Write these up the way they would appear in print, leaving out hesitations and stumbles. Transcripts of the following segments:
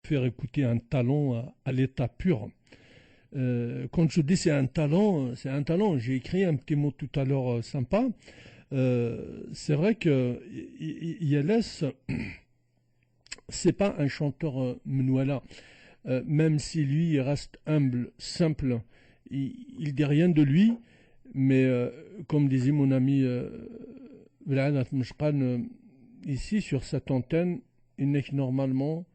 faire écouter un talent à l'état pur. Quand je dis c'est un talent, c'est un talent. J'ai écrit un petit mot tout à l'heure sympa. C'est vrai que Yales, c'est pas un chanteur Mnouala. Même si lui il reste humble, simple, il dit rien de lui, mais comme disait mon ami Vlad Mouchkan, ici sur cette antenne, il n'est que normalement,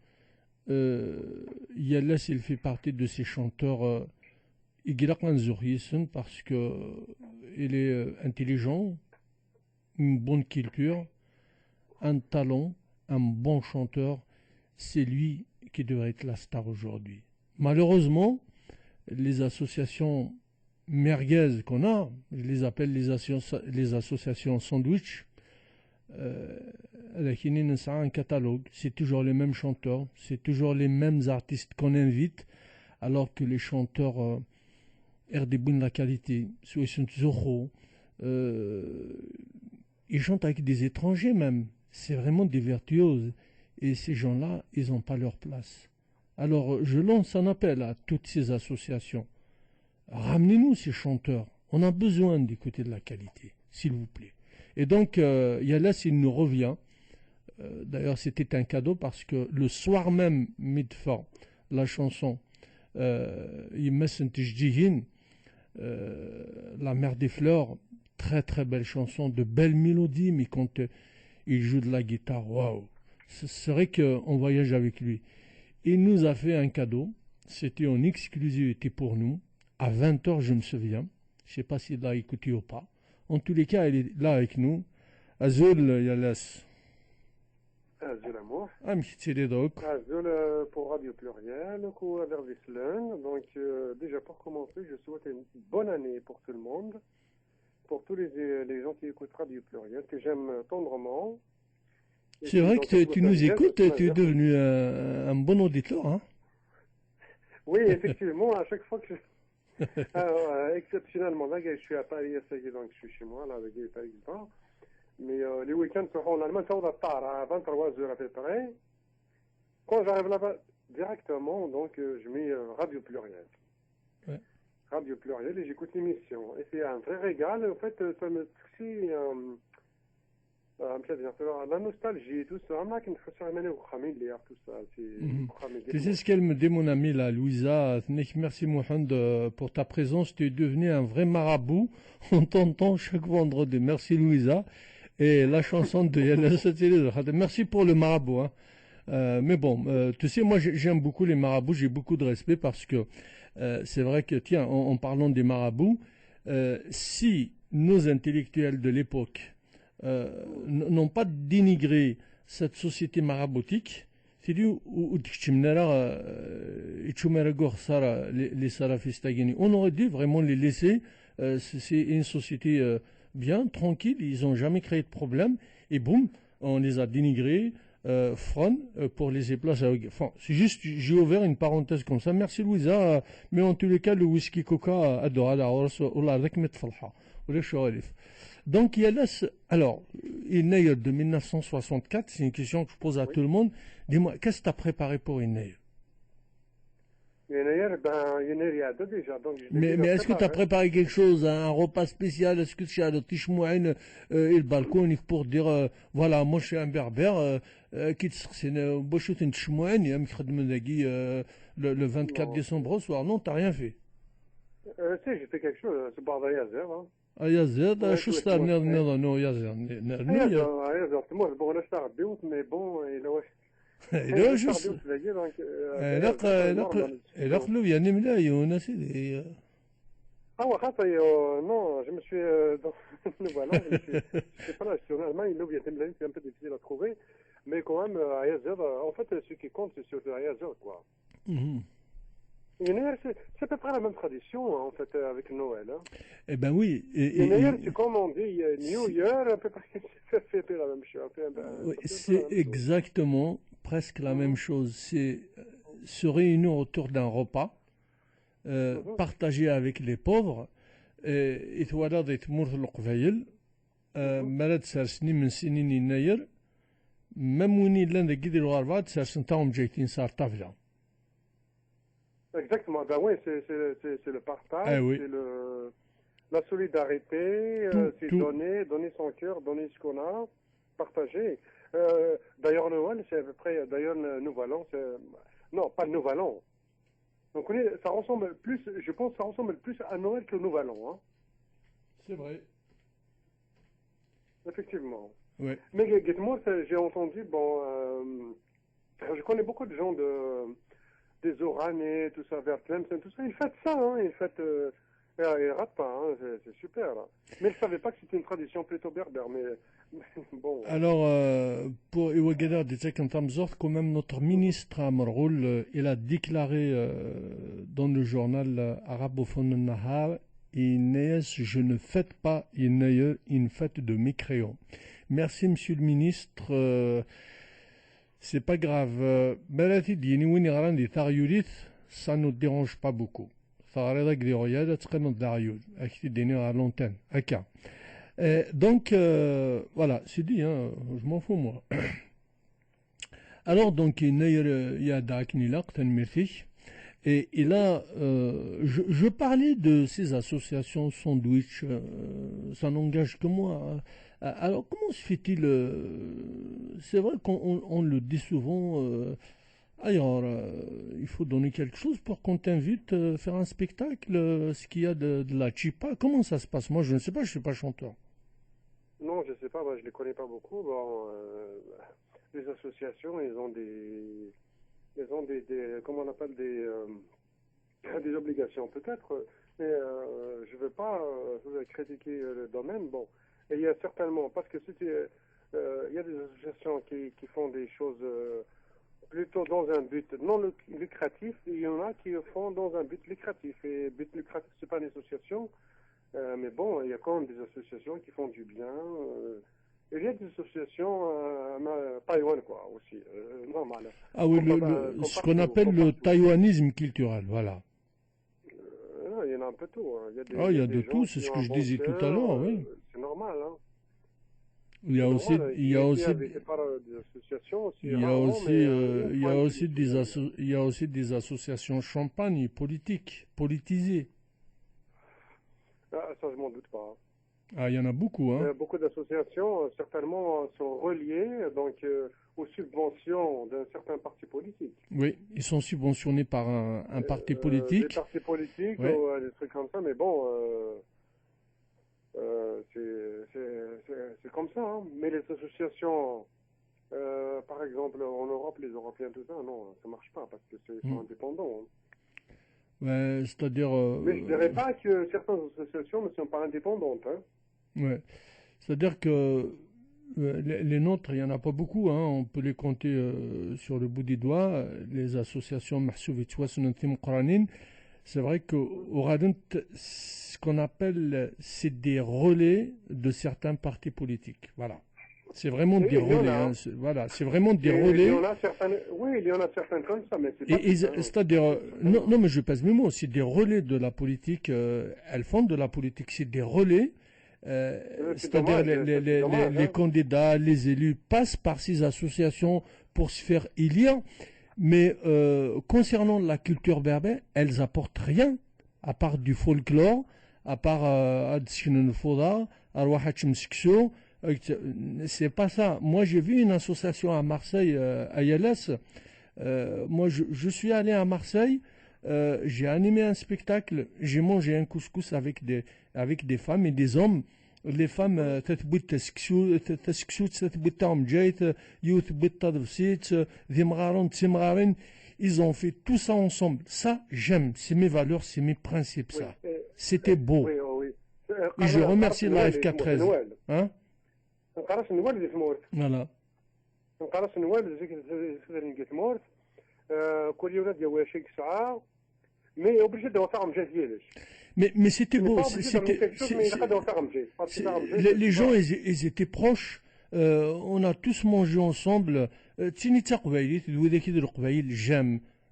Yales il fait partie de ces chanteurs parce que il est intelligent, une bonne culture, un talent, un bon chanteur. C'est lui qui devrait être la star aujourd'hui. Malheureusement, les associations merguez qu'on a, je les appelle les associations sandwich, un catalogue, c'est toujours les mêmes chanteurs, c'est toujours les mêmes artistes qu'on invite, alors que les chanteurs RDB de la qualité, soit sont Zoho, ils chantent avec des étrangers même, c'est vraiment des virtuoses. Et ces gens-là, ils n'ont pas leur place. Alors, je lance un appel à toutes ces associations. Ramenez-nous ces chanteurs. On a besoin d'écouter de la qualité, s'il vous plaît. Et donc, Yales, il nous revient. D'ailleurs, c'était un cadeau parce que le soir même, Midfa, la chanson, Yimessentijdihin, La mer des fleurs, très très belle chanson, de belles mélodies, mais quand il joue de la guitare, waouh! Ce serait qu'on voyage avec lui. Il nous a fait un cadeau. C'était en exclusivité pour nous. À 20h, je me souviens. Je ne sais pas s'il l'a écouté ou pas. En tous les cas, il est là avec nous. Azul, Yalas. Azul Amour. Azul pour Radio Pluriel, vers Vislun. Donc, déjà pour commencer, je souhaite une bonne année pour tout le monde. Pour tous les gens qui écoutent Radio Pluriel, que j'aime tendrement. C'est vrai que tu nous écoutes, tu es devenu un bon auditeur. Hein. Oui, effectivement, à chaque fois que exceptionnellement, là, je suis à Paris, donc je suis chez moi, là, avec par exemple. Mais les week-ends, en Allemagne, ça, on part à 23h à peu près. Quand j'arrive là-bas, directement, donc, je mets Radio Pluriel. Ouais. Radio Pluriel et j'écoute l'émission. Et c'est un vrai régal. En fait, ça me touche. La nostalgie et tout ça, tout ça. Tu sais ce qu'elle me dit, mon amie, là, Louisa. Merci, Mohamed, pour ta présence. Tu es devenu un vrai marabout. On t'entend chaque vendredi. Merci, Louisa. Et la chanson de Yalla. Merci pour le marabout. Hein. Mais bon, tu sais, moi, j'aime beaucoup les marabouts. J'ai beaucoup de respect parce que c'est vrai que, tiens, en parlant des marabouts, si nos intellectuels de l'époque n'ont pas dénigré cette société maraboutique, c'est-à-dire on aurait dû vraiment les laisser. C'est une société bien tranquille, ils n'ont jamais créé de problème, et boum, on les a dénigrés. Front pour les déplacer. Enfin, c'est juste, j'ai ouvert une parenthèse comme ça. Merci Louisa, mais en tous les cas, le whisky coca adore la avec metfalha ou les choualif. Donc, il y a là, alors, Inaïr de 1964, c'est une question que je pose à tout le monde. Dis-moi, qu'est-ce que tu as préparé pour Inaïr? Mais est-ce que tu as préparé quelque chose, un repas spécial? Est-ce que tu as le tichmouin et le balcon pour dire, voilà, moi je suis un berbère, qui c'est une bochette de tichmouin, et le 24 décembre au soir? Non, tu n'as rien fait. Si, j'ai fait quelque chose, c'est pas Yazer. Yazir, شو صار نو يازر يازر moi bon là je t'arrête mais bon il لا جوست لا قلو يعني ملاي وناسي ah ouais non je me suis voilà je sais pas là sur l'Allemagne là où il y a des mlaïs c'est un peu difficile à trouver mais quand même à Yazer en fait ce qui compte c'est surtout à Yazer quoi. C'est à peu près la même tradition en fait avec Noël. Hein. Eh ben oui. C'est comme on dit New Year, à peu près c'est la même chose. Oui, c'est exactement presque la même chose. C'est se réunir autour d'un repas, partager avec les pauvres. Et voilà d'être mort le qvaïl. Malade sarsni min sinin inayer. Même wini l'un de guider l'arvad sarsin taum jaitin sar tavla. Exactement. Ben oui, c'est le partage, Oui. c'est la solidarité, c'est Tout. donner son cœur, donner ce qu'on a, partager. D'ailleurs, Noël, c'est à peu près, d'ailleurs, Nouvel An, non, pas le Nouvel An. Donc, ça ressemble plus, je pense que ça ressemble plus à Noël que le Nouvel An, hein. C'est vrai. Effectivement. Ouais. Mais Guettemort, j'ai entendu, bon, je connais beaucoup de gens des Oranais, tout ça, vers Tlemcen, tout ça, ils fêtent ça, hein, ils fêtent, ils ratent pas, hein, c'est super, là. Mais je savais pas que c'était une tradition plutôt berbère, mais bon. Alors, pour Iwagada de Tsekantamzort, quand même, notre ministre à Margoul, il a déclaré dans le journal arabophone Nahar, je ne fête pas une fête de mécréants. Merci, monsieur le ministre. C'est pas grave. Belati dini wini gran di taryulit, ça ne dérange pas beaucoup. Ça arrête des royades, ça nous d'ariud. Akti dini à l'antenne. Aka. Donc, voilà, c'est dit, hein, je m'en fous, moi. Alors, donc, il y a Dak Nilak, Tenmirti. Et là, je parlais de ces associations sandwich, ça n'engage que moi. Alors, comment se fait-il c'est vrai qu'on le dit souvent. Alors, il faut donner quelque chose pour qu'on t'invite à faire un spectacle, ce qu'il y a de la chipa. Comment ça se passe? Moi, je ne sais pas, je ne suis pas chanteur. Non, je sais pas, moi, je les connais pas beaucoup. Bon, les associations, ils ont comment on appelle, des obligations peut-être, mais je veux pas critiquer le domaine. Bon, et il y a certainement, parce que il y a des associations qui font des choses plutôt dans un but non lucratif, et il y en a qui le font dans un but lucratif. Et but lucratif, c'est pas une association, mais bon, il y a quand même des associations qui font du bien. Il y a des associations Taïwan, quoi, aussi, normal. Ah oui, ce qu'on appelle le taïwanisme culturel, voilà. Il y en a un peu tout. Hein. Il y a de tout, c'est ce que je disais tout à l'heure, oui. C'est normal, hein. Il y a aussi, il y a aussi, il y a aussi des associations champagne politiques, politisées. Ah, ça, je m'en doute pas. Ah, il y en a beaucoup, hein. Beaucoup d'associations, certainement, sont reliées, donc, aux subventions d'un certain parti politique. Oui, ils sont subventionnés par un parti politique. Des partis politiques, ouais. ou des trucs comme ça, mais bon, c'est comme ça, hein. Mais les associations, par exemple, en Europe, les Européens, tout ça, non, ça marche pas, parce que ils sont indépendants. Hein. Ouais, c'est-à-dire... Mais je dirais pas que certaines associations ne sont pas indépendantes, hein. Ouais, c'est-à-dire que les nôtres, il n'y en a pas beaucoup, hein. On peut les compter sur le bout des doigts. Les associations c'est vrai qu'au Radent, ce qu'on appelle, c'est des relais de certains partis politiques. Voilà. C'est vraiment des relais. Hein. Voilà, c'est vraiment des relais. Il y en a certaines comme ça, mais c'est pas c'est-à-dire, non, mais je pèse mes mots. C'est des relais de la politique. Elles font de la politique. C'est des relais. C'est-à-dire les candidats, les élus passent par ces associations pour se faire élire, mais concernant la culture berbère, elles apportent rien à part du folklore, à part c'est pas ça. Moi j'ai vu une association à Marseille, à Yales. Moi je suis allé à Marseille, j'ai animé un spectacle, j'ai mangé un couscous avec des femmes et des hommes. Les femmes تثبت تثبت تاعهم جايت يثبت تضفسيت ذي مغارون تسمغارين. Ils ont fait tout ça ensemble. Ça, j'aime. C'est mes valeurs, c'est mes principes, ça. C'était beau. Et je remercie la FK13. Hein? Voilà. Mais c'était beau. Les gens, ils étaient proches. On a tous mangé ensemble.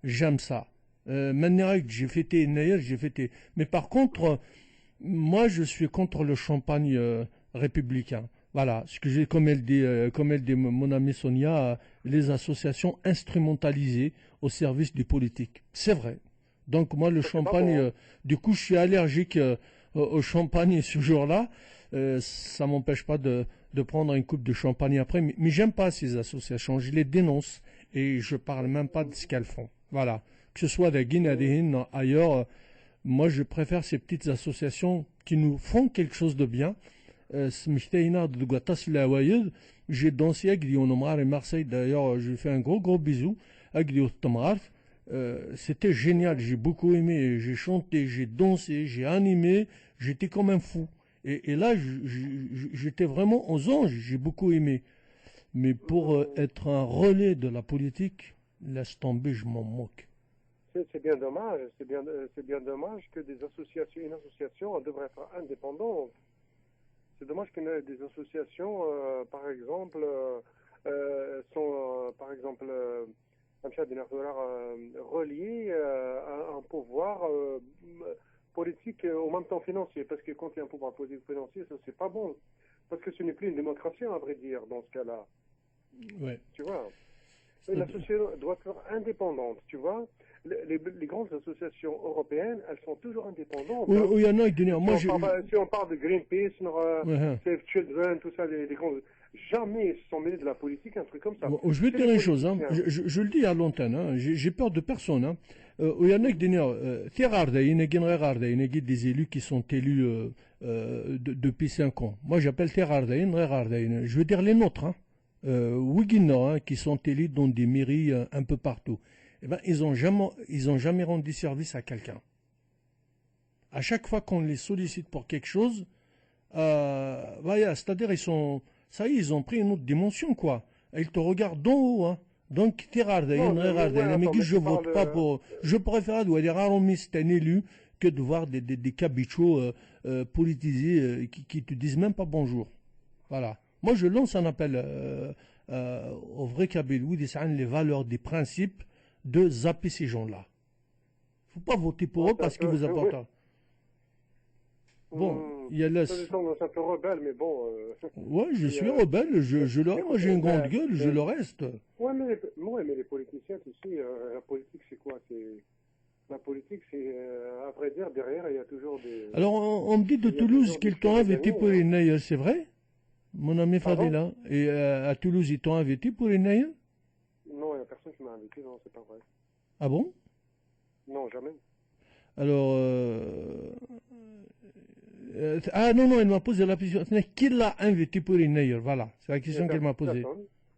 J'aime ça. Maintenant que j'ai fêté Naïr, j'ai fêté. Mais par contre, moi, je suis contre le champagne républicain. Voilà, ce que j'ai, comme elle dit mon amie Sonia, les associations instrumentalisées au service du politique. C'est vrai. Donc moi, le champagne, bon, hein. du coup, je suis allergique au champagne ce jour-là. Ça m'empêche pas de prendre une coupe de champagne après. Mais j'aime pas ces associations. Je les dénonce et je parle même pas de ce qu'elles font. Voilà. Que ce soit des Guinée, ailleurs, moi, je préfère ces petites associations qui nous font quelque chose de bien. Smichteina de Guatas la Waïd, j'ai dansé avec Guillaume Omar et Marseille. D'ailleurs, je lui fais un gros bisou avec Guillaume Omar. C'était génial, j'ai beaucoup aimé, j'ai chanté, j'ai dansé, j'ai animé, j'étais comme un fou. Et là, j'étais vraiment aux anges, j'ai beaucoup aimé. Mais pour être un relais de la politique, laisse tomber, je m'en moque. C'est bien dommage, c'est bien dommage que une association elle devrait être indépendante. C'est dommage qu'il y ait des associations, par exemple, sont, par exemple, reliées à un pouvoir politique en même temps financier. Parce que quand il y a un pouvoir politique financier, ça c'est pas bon. Parce que ce n'est plus une démocratie, à vrai dire, dans ce cas-là. Ouais. Tu vois. L'association doit être indépendante, tu vois. Les grandes associations européennes, elles sont toujours indépendantes. Oui, Hein. il y en a qui disent, moi, Si on parle de Greenpeace, Save Children, tout ça, les grandes... Jamais ils se sont mêlés de la politique, un truc comme ça. Je vais te dire une chose, hein. Je le dis à l'antenne, hein. J'ai peur de personne. Hein. Il y en a qui disent, il y a des élus qui sont élus depuis 5 ans. Moi, j'appelle je veux dire les nôtres, hein. Hein, qui sont élus dans des mairies un peu partout. Eh ben, ils ont jamais rendu service à quelqu'un. À chaque fois qu'on les sollicite pour quelque chose, c'est-à-dire ils ont pris une autre dimension, quoi. Et ils te regardent d'en haut, hein. Donc, je vote pas pour, je préfère dire c'est un élu que de voir des cabichos politisés qui te disent même pas bonjour. Voilà. Moi, je lance un appel aux vrais Kabylou, les valeurs, des principes, de zapper ces gens-là. Il ne faut pas voter pour eux parce qu'ils vous apportent. Bon, il y a la... C'est un peu rebelle, mais bon... Ouais, je suis rebelle, moi j'ai une grande gueule, je le reste. Ouais, mais les politiciens, tu sais, la politique, c'est quoi? La politique, c'est, à vrai dire, derrière, il y a toujours des... Alors, on me dit de Toulouse qu'ils t'ont invité pour les Nayers, c'est vrai? Mon ami Fadila. Et à Toulouse, ils t'ont invité pour les Nayers? Non, il n'y a personne qui m'a invité, non, c'est pas vrai. Ah bon? Non, jamais. Alors, non, elle m'a posé la question. Qui l'a invité pour les Nayers? Voilà, c'est la question qu'elle m'a posée.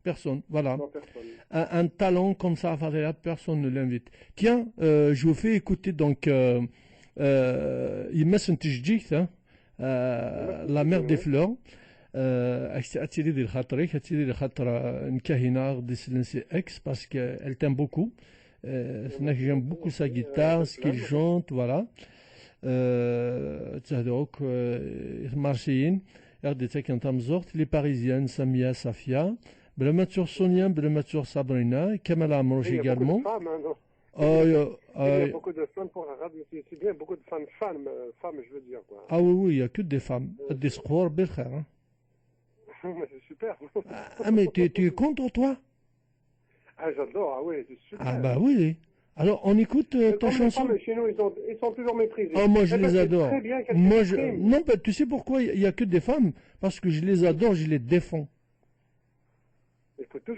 Personne, voilà. Non, personne. Un talent comme ça, Fadila, personne ne l'invite. Tiens, je vous fais écouter donc, il m'a senti la mère des fleurs. attiré de خاطرك attiré de خاطر نكاهينا غدي سلنسي اكس parce qu'elle t'aime beaucoup. J'aime beaucoup sa guitare, ce qu'il chante, voilà. تهدروك Marseillais, RDT كانت مزورت les Parisiennes Samia, Safia, بلا ما تشوف Sonia, بلا ما تشوف Sabrina, Kamal Amrouche également. Il y a beaucoup de femmes pour la radio, c'est bien, beaucoup de femmes, je veux dire quoi. Ah oui, il n'y a que des femmes, des squares, belkhar, hein. C'est super. Ah mais tu es contre toi? Ah j'adore, ah oui, c'est super. Ah bah oui. Alors on écoute ta chanson. Les chez nous, ils sont toujours maîtrisés. Ah moi je les adore. Moi non, bah, tu sais pourquoi il n'y a que des femmes? Parce que je les adore, je les défends.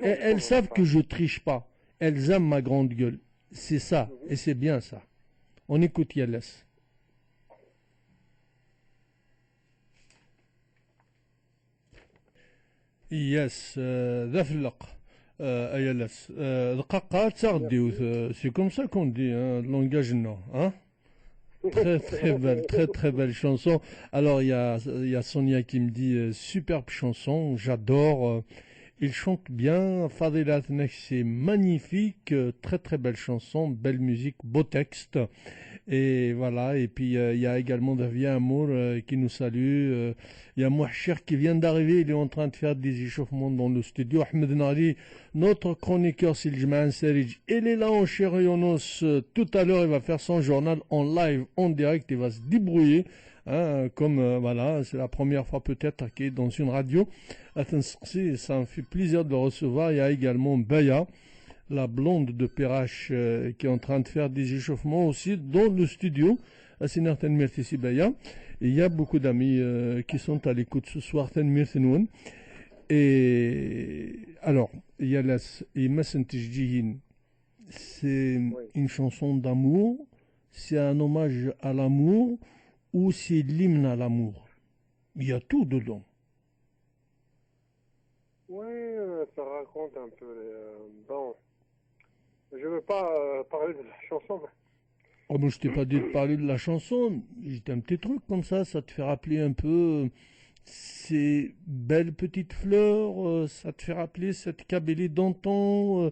Et elles savent que je triche pas. Elles aiment ma grande gueule. C'est ça, et c'est bien ça. On écoute Yelles. Yes, c'est comme ça qu'on dit, hein, le langage non, hein. Très belle chanson. Alors il y a Sonia qui me dit superbe chanson, j'adore. Il chante bien, Fadilat c'est magnifique, très belle chanson, belle musique, beau texte. Et voilà, et puis il y a également Davia Amour qui nous salue. Il y a Moucher qui vient d'arriver, il est en train de faire des échauffements dans le studio. Ahmed Nari, notre chroniqueur Siljiman Serij, il est là en Chérionos tout à l'heure, il va faire son journal en live, en direct, il va se débrouiller. Hein, comme voilà, c'est la première fois peut-être qu'il est dans une radio. Ça me fait plaisir de le recevoir. Il y a également Baya. la blonde de Perrache qui est en train de faire des échauffements aussi dans le studio à Sinartan Mirtisibaya. Il y a beaucoup d'amis qui sont à l'écoute ce soir. Et alors, il y a la c'est Oui. une chanson d'amour, c'est un hommage à l'amour ou c'est l'hymne à l'amour. Il y a tout dedans. Oui, ça raconte un peu. Bon, je veux pas parler de la chanson, mais Oh, moi, je t'ai pas dit de parler de la chanson. J'ai un petit truc comme ça te fait rappeler un peu ces belles petites fleurs, ça te fait rappeler cette Kabylie d'antan,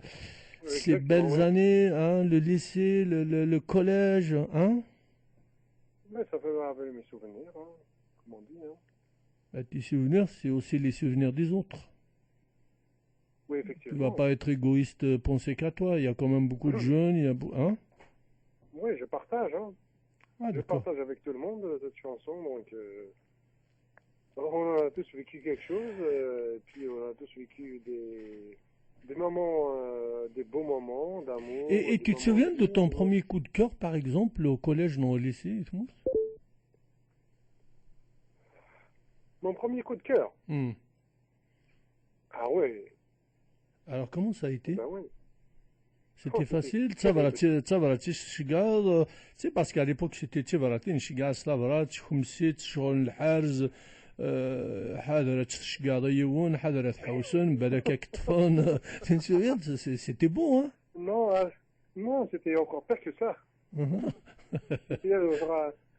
ces exactement, belles oui. années, hein, le lycée, le collège, hein. Mais ça fait me rappeler mes souvenirs, hein, comme on dit. Hein. Bah, tes souvenirs, c'est aussi les souvenirs des autres. Oui, Tu vas effectivement. pas être égoïste, penser qu'à toi. Il y a quand même beaucoup de jeunes, hein. Oui, je partage. Hein. Ah, Je d'accord. partage avec tout le monde cette chanson, donc on a tous vécu quelque chose, et puis on a tous vécu des moments, des beaux moments d'amour, Et des tu te moments souviens de aussi. ton premier coup de cœur, par exemple, au collège, non, au lycée et tout? Mon premier coup de cœur. Hmm. Ah ouais, Alors, comment ça a été? ben oui. C'était C'était facile, terrible. c'est parce qu'à l'époque c'était تشيفراتي نشجع صلافرات خمسيت شغل الحارز حاضرة تشجع يوون حاضرة تحوسن بالك كتفون c'était beau hein. Non, non, c'était encore pire que ça. C'était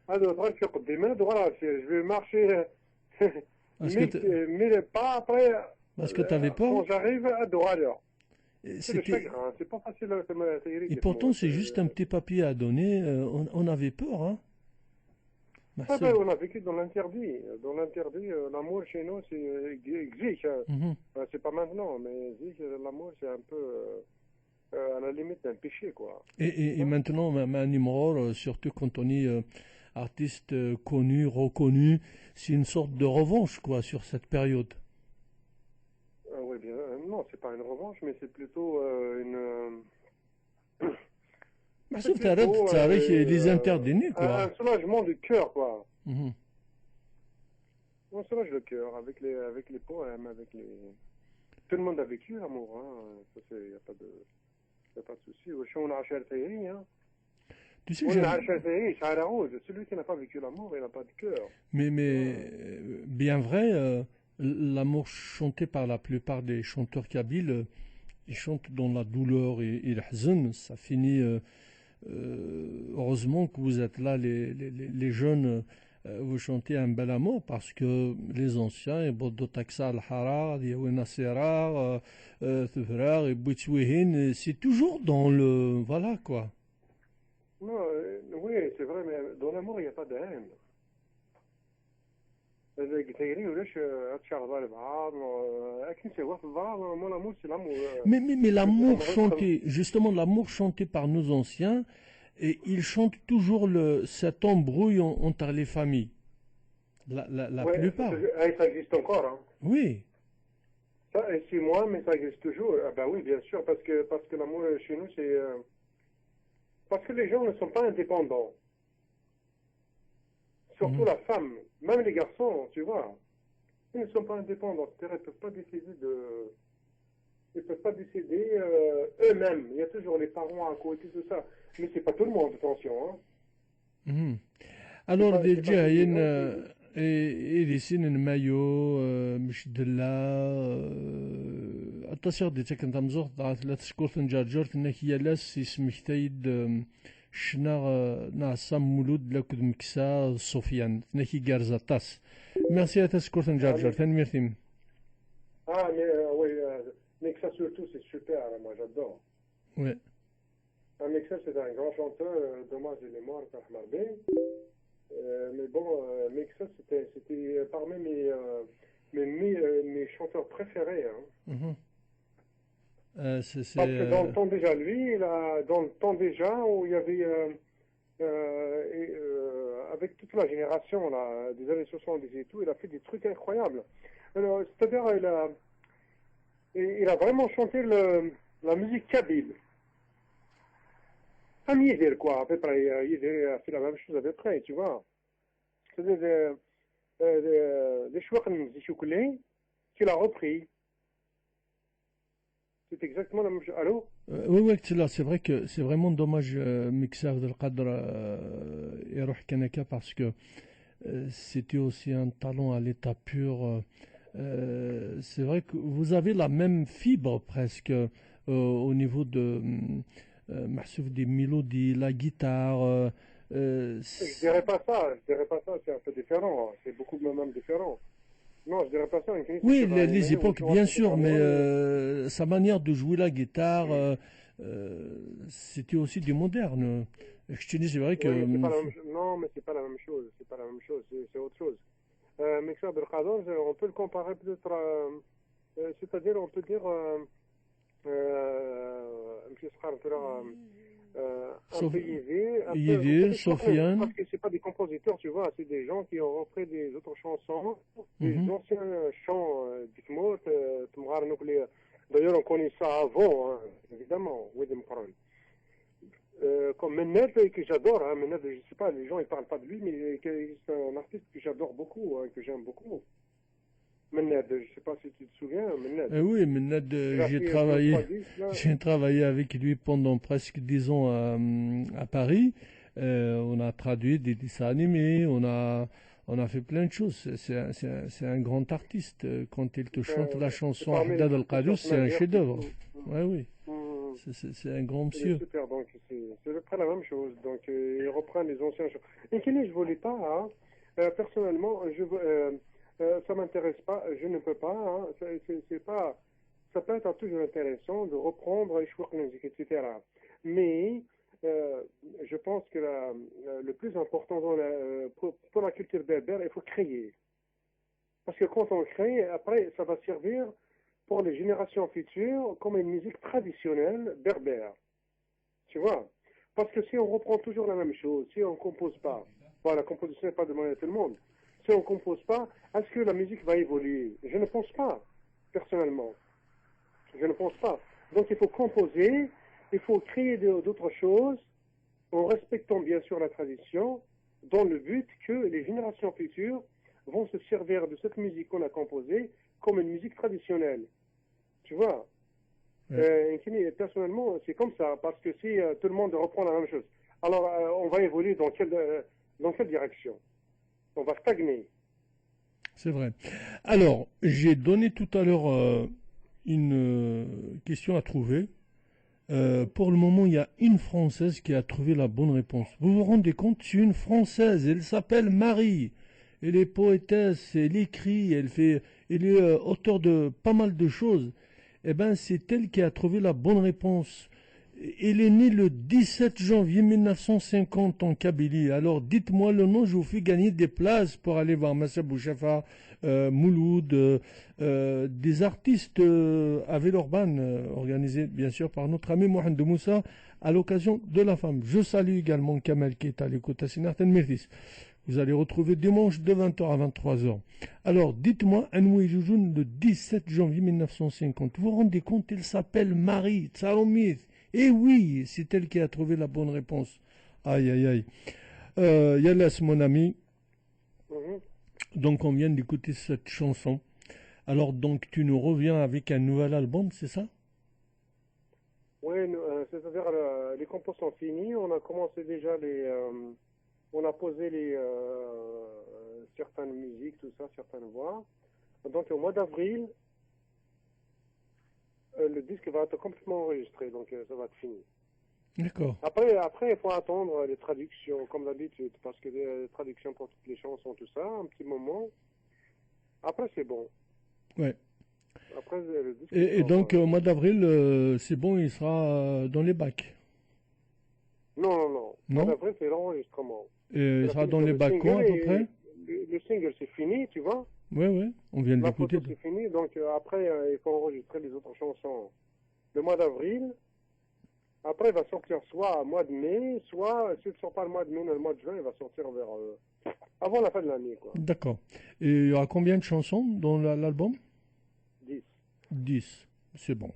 à droite, je vais marcher Parce que 1000 pas après, parce que t'avais pas, quand j'arrive à droite. C'est le c'était chagrin, c'est pas facile à et pourtant c'est juste un petit papier à donner, on avait peur hein. Ah Mahseb. ben, on a vécu dans l'interdit. Dans l'interdit, l'amour chez nous, c'est existe. Mhm. C'est pas maintenant, mais existe, l'amour, c'est un peu à la limite d'un péché, quoi. Tu Et vois. maintenant, Nimrod, surtout quand on est artiste connu, reconnu, c'est une sorte de revanche, quoi, sur cette période. Oui, bien. Non, c'est pas une revanche, mais c'est plutôt Mais c'est sauf que plutôt les interdits, quoi. un soulagement du cœur, quoi. Mhm. On soulage le cœur avec les poèmes, avec les. Tout le monde a vécu l'amour, hein. Ça, c'est, y a pas de souci. On a acheté, hein. Tu sais que On a j'aime. acheté, ça a la rose. Celui qui n'a pas vécu l'amour, il n'a pas de cœur. Mais Ouais. bien vrai, l'amour chanté par la plupart des chanteurs kabyles, ils chantent dans la douleur et le hazn. Ça finit. Heureusement que vous êtes là, les jeunes. Vous chantez un bel amour parce que les anciens, et Bodo Taksa al-Harar, Yawena Serar, Thufrar et Boutsouhin, c'est toujours dans le. Voilà quoi. Non, oui, c'est vrai, mais dans l'amour, il n'y a pas de haine. الجزائريين ولاش تشغل البعض لكن سوا في البعض مو l'amour c'est l'amour Mais l'amour comme chanté, justement, l'amour chanté par nos anciens, et ils chantent toujours cette embrouille entre les familles. La ouais plupart. ça existe encore hein. Oui. Ça c'est moi mais ça existe toujours ah bah oui bien sûr parce que l'amour chez nous c'est parce que les gens ne sont pas indépendants surtout Mhm. la femme même les garçons tu vois ils ne sont pas indépendants c'est-à-dire ils peuvent pas décider de ils peuvent pas décider eux-mêmes il y a toujours les parents à côté tout ça mais c'est pas tout le monde attention hein Mhm. Alors, c'est pas tous les جايين gens qui إيديسين المايو مش دلا التصيغ ديتك انت مزوغ ثلاث شكور تنجرجر انك هي لاس اسمك تايد شنا نعصا مولود لكد مكسا صوفيان تنكي جارزا تاس ميرسي à تسكور تنجرجر ah, تنميرتيم Ah, mais oui, Nexa surtout, c'est super, hein, moi j'adore. ouais. Nexa, c'est un grand chanteur, dommage, il est mort, Ahmad Bey. Mais bon, Nexa, c'était parmi mes chanteurs préférés. Hein. Mhm. C'est Parce que dans le temps déjà, lui, dans le temps déjà, où il y avait, avec toute la génération là, des années 70 et tout, il a fait des trucs incroyables. Alors, c'est-à-dire, il a vraiment chanté la musique kabyle. Comme Yédir, quoi, à peu près. Yédir fait la même chose à peu près, tu vois. C'est des choix qu'il a repris. C'est exactement la même chose. Allô? Oui, oui, c'est vrai que c'est vraiment dommage, Mixer del Qadr et Roh Kanaka, parce que c'était aussi un talent à l'état pur. C'est vrai que vous avez la même fibre presque au niveau de Mahsouf, des mélodies, la guitare. Je dirais pas ça, c'est un peu différent, c'est beaucoup même différent. Non, je dirais pas ça. Oui, les époques, bien sûr, mais sa manière de jouer la guitare, c'était aussi du moderne. Je te dis, c'est vrai que. Oui, mais c'est pas la même chose. Non, mais c'est pas la même chose. C'est pas la même chose. C'est autre chose. Mixer del Qadr, on peut le comparer peut-être, c'est-à-dire, on peut dire, un peu Yédir, Sofiane. parce que c'est pas des compositeurs, tu vois, c'est des gens qui ont repris des autres chansons, des anciens chants d'Ikmout, d'ailleurs on connaît ça avant, hein, évidemment, Ouedem Koran. Comme Menned, que j'adore, hein, Menned, je sais pas, les gens ils parlent pas de lui, mais c'est un artiste que j'adore beaucoup, hein, que j'aime beaucoup. Menned, je sais pas si tu te souviens, Menned. Oui, Menned, j'ai travaillé avec lui pendant presque 10 ans à Paris. On a traduit des dessins animés, on a fait plein de choses. C'est un grand artiste. Quand il te chante la chanson Haddad al-Qadous, c'est un chef-d'œuvre. Ouais, oui. C'est un grand monsieur. Super, donc c'est à peu près la même chose. Donc il reprend les anciens chants. Et je voulais pas, hein, personnellement, ça m'intéresse pas, je ne peux pas, hein, c'est pas, ça peut être toujours intéressant de reprendre les choix musique, etc. Mais je pense que le plus important pour la culture berbère, il faut créer. Parce que quand on crée, après, ça va servir pour les générations futures comme une musique traditionnelle berbère. Tu vois? Parce que si on reprend toujours la même chose, si on ne compose pas, bon, la composition n'est pas demandée à tout le monde, si on ne compose pas, est-ce que la musique va évoluer? Je ne pense pas, personnellement. Je ne pense pas. Donc il faut composer, il faut créer d'autres choses, en respectant bien sûr la tradition, dans le but que les générations futures vont se servir de cette musique qu'on a composée comme une musique traditionnelle. Tu vois? Personnellement, c'est comme ça, parce que si tout le monde reprend la même chose, alors on va évoluer dans quelle direction? On va stagner. C'est vrai. Alors, j'ai donné tout à l'heure une question à trouver. Pour le moment, il y a une Française qui a trouvé la bonne réponse. Vous vous rendez compte, c'est une Française, elle s'appelle Marie. Elle est poétesse, elle écrit, elle est auteur de pas mal de choses. Eh bien, c'est elle qui a trouvé la bonne réponse. Elle est née le 17 janvier 1950 en Kabylie. Alors, dites-moi le nom, je vous fais gagner des places pour aller voir Massa Bouchafa, Mouloud, des artistes à Villeurbanne, organisés bien sûr par notre ami Mohamed Moussa, à l'occasion de la femme. Je salue également Kamel qui est à l'écoute à Sinarten Mertis. Vous allez retrouver dimanche de 20h à 23h. Alors, dites-moi, Anoué Joujoun, le 17 janvier 1950. Vous vous rendez compte, elle s'appelle Marie Tsalomith. Et oui, c'est elle qui a trouvé la bonne réponse. Aïe, aïe, aïe. Yalas, mon ami. Donc, on vient d'écouter cette chanson. Alors, donc, tu nous reviens avec un nouvel album, c'est ça? Oui, c'est-à-dire les compos sont finis. On a commencé déjà on a posé certaines musiques, tout ça, certaines voix. Donc, au mois d'avril, le disque va être complètement enregistré, donc ça va être fini. D'accord. Après, il faut attendre les traductions, comme d'habitude, parce que les traductions pour toutes les chansons, tout ça, un petit moment. Après, c'est bon. Ouais. Après, le disque Et donc, au mois d'avril, c'est bon, il sera dans les bacs. Non. Non. Au mois d'avril, c'est l'enregistrement. Et il sera dans les bacs quand, à peu près? Le single, c'est fini, tu vois. Oui, on vient de l'écouter. La photo, c'est fini, donc après, il faut enregistrer les autres chansons. Le mois d'avril, après, il va sortir soit au mois de mai, soit, s'il ne sort pas le mois de mai, le mois de juin, il va sortir avant la fin de l'année, quoi. D'accord. Et il y aura combien de chansons dans l'album? 10. 10. C'est bon.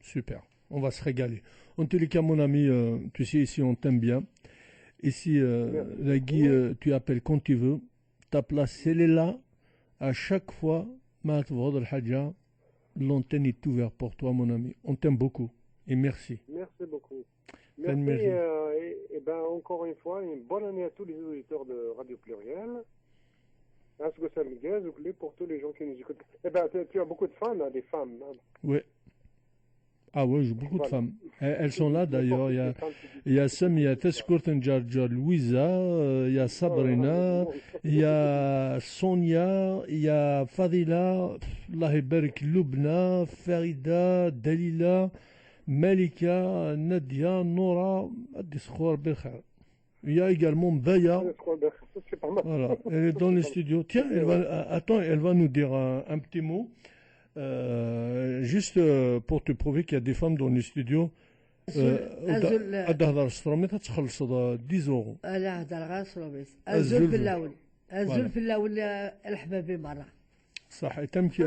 Super. On va se régaler. En tous les cas, mon ami, tu sais, ici, on t'aime bien. Ici, la Guy, tu appelles quand tu veux. Ta place, elle est là. À chaque fois, l'antenne est ouverte pour toi, mon ami. On t'aime beaucoup. Et merci. Merci beaucoup. Merci. Merci. Et ben, encore une fois, une bonne année à tous les auditeurs de Radio Pluriel. Pour tous les gens qui nous écoutent. Eh ben, tu as beaucoup de fans, hein, des femmes. Hein. Oui. Ah oui, j'ai beaucoup de femmes. Elles sont là d'ailleurs. Il y a Samia Tescourten Jarja Louisa, il y a Sabrina, il y a Sonia, il y a Fadila, Allah Ibarik Lubna, Farida, Dalila, Malika, Nadia, Nora, il y a également Baya. Voilà, elle est dans les studios. Tiens, elle va nous dire un petit mot. Juste pour te prouver qu'il y a des femmes dans les studios. أدهضر ستروميت تخلص 10 أورو. لا هضر غير ستروميت. أزول في الأول. أزول في الأول الحبابي مرة. صح تمك.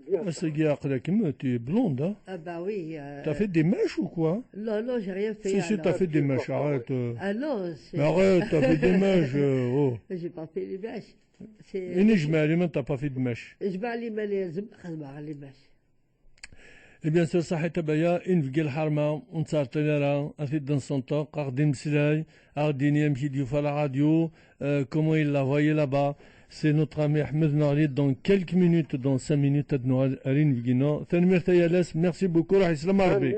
أسقي عقلك tu es blonde hein? Ah bah oui. T'as fait des mèches ou quoi? Non, j'ai rien fait. Si, t'as fait des mèches, arrête. Ah non, c'est... Mais arrête, t'as fait des mèches. Oh. J'ai pas fait les mèches. T'as pas fait de mèches. Eh bien, c'est ça, Baya, une vigile harma, on s'artèlera, a fait dans son temps, Ardim Silay, Ardiniam qui dit à la radio, comment il l'a voyé là-bas. C'est notre ami Ahmed Narid dans quelques minutes, dans 5 minutes, à Noël, Aline Vigino. Merci beaucoup, Islam Arabi.